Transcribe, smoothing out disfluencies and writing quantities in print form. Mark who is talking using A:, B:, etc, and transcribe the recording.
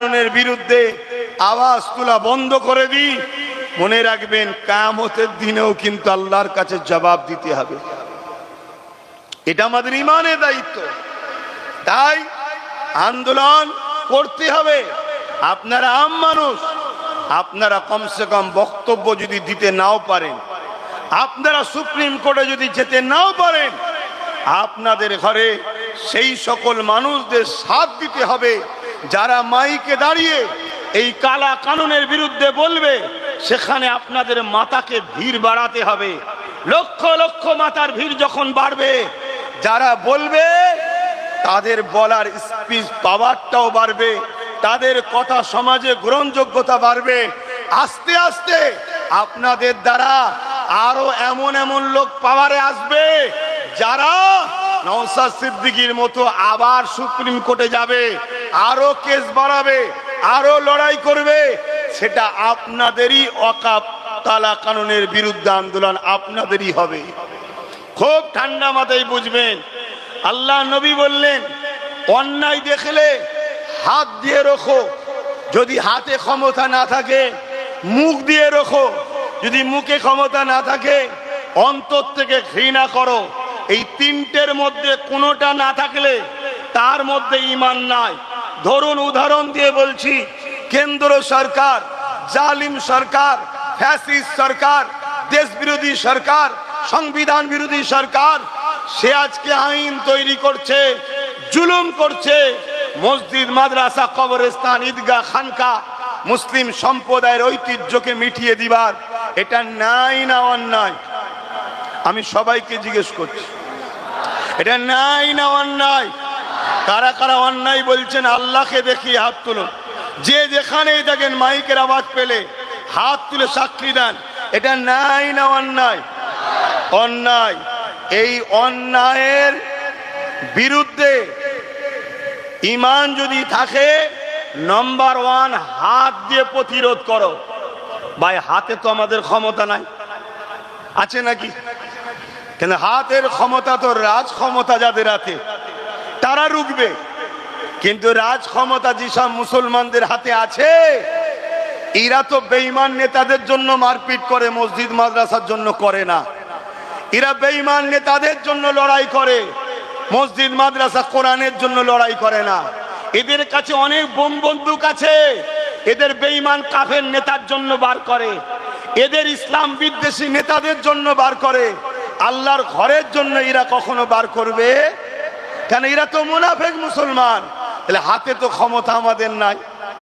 A: কানুনের বিরুদ্ধে আওয়াজ তোলা বন্ধ করে দিই, মনে রাখবেন কিয়ামতের দিনেও কিন্তু আল্লাহর কাছে জবাব দিতে হবে। এটা আমাদের ইমানের দায়িত্ব। তাই আন্দোলন করতে হবে। আপনারা আম মানুষ, আপনারা কমসে কম বক্তব্য যদি দিতে নাও পারেন, আপনারা সুপ্রিম কোর্টে যদি যেতে নাও পারেন, আপনাদের ঘরে সেই সকল মানুষদের সাথ দিতে হবে যারা মাইকে দাঁড়িয়ে এই কালা কানুনের বিরুদ্ধে বলবে। সেখানে আপনাদের মাথাকে ভিড় বাড়াতে হবে। লক্ষ লক্ষ মাথার ভিড় যখন বাড়বে, যারা বলবে তাদের বলার স্পিচ পাওয়ারটাও বাড়বে, তাদের কথা সমাজে গ্রহণযোগ্যতা বাড়বে। আস্তে আস্তে আপনাদের দ্বারা আরো এমন এমন লোক পাওয়ারে আসবে যারা নওশাদ সিদ্দিকীর মতো আবার সুপ্রিম কোর্টে যাবে, আরো কেস বাড়াবে, আরো লড়াই করবে। সেটা আপনাদেরই ওয়াকফ কালা কানুনের বিরুদ্ধে আন্দোলন আপনাদেরই হবে। খুব ঠান্ডা মাথায় বুঝবেন। আল্লাহ নবী বললেন, অন্যায় দেখলে হাত দিয়ে রোখো, যদি হাতে ক্ষমতা না থাকে মুখ দিয়ে রোখো, যদি মুখে ক্ষমতা না থাকে অন্তর থেকে ঘৃণা করো। এই তিনটের মধ্যে কোনোটা না থাকলে তার মধ্যে ঈমান নাই। ধরুন উদাহরণ দিয়ে বলছি, কেন্দ্র সরকার, জালিম সরকার, ফ্যাসিস্ট সরকার, দেশ বিরোধী সরকার, সংবিধান বিরোধী সরকার, সে আজকে আইন তৈরি করছে, জুলুম করছে। মসজিদ, মাদ্রাসা, কবরস্থান, ঈদগাহ, খানকা, মুসলিম সম্প্রদায়ের ঐতিহ্যকে মিটিয়ে দিবার, এটা নাই না অন্যায়? আমি সবাইকে জিজ্ঞেস করছি, এটা নাই না অন্যায়? কারা কারা অন্যায় বলছেন আল্লাহকে দেখিয়ে হাত তুলুন। যে যেখানেই দেখেন মাইকের আওয়াজ পেলে হাত তুলে সাক্ষী দেন, এটা নাই না অন্যায়? অন্যায়। এই অন্যায়ের বিরুদ্ধে ঈমান যদি থাকে, নাম্বার ওয়ান, হাত দিয়ে প্রতিরোধ করো। ভাই, হাতে তো আমাদের ক্ষমতা নাই, আছে নাকি? কেন হাতের ক্ষমতা তো রাজ ক্ষমতা যাদের হাতে, তারা রুখবে। কিন্তু রাজ ক্ষমতা যেসব মুসলমানদের হাতে আছে, এরা তো বেঈমান নেতাদের জন্য মারপিট করে, মসজিদ মাদ্রাসার জন্য করে না। এরা বেঈমান নেতাদের জন্য লড়াই করে, মসজিদ মাদ্রাসা কোরআনের জন্য লড়াই করে না। এদের কাছে অনেক বোম বন্দুক আছে, এদের বেঈমান কাফের নেতার জন্য বার করে, এদের ইসলাম বিদ্বেষী নেতাদের জন্য বার করে। আল্লাহর ঘরের জন্য এরা কখনো বার করবে? কেন এরা তো মুনাফিক মুসলমান। তাহলে হাতে তো ক্ষমতা আমাদের নাই।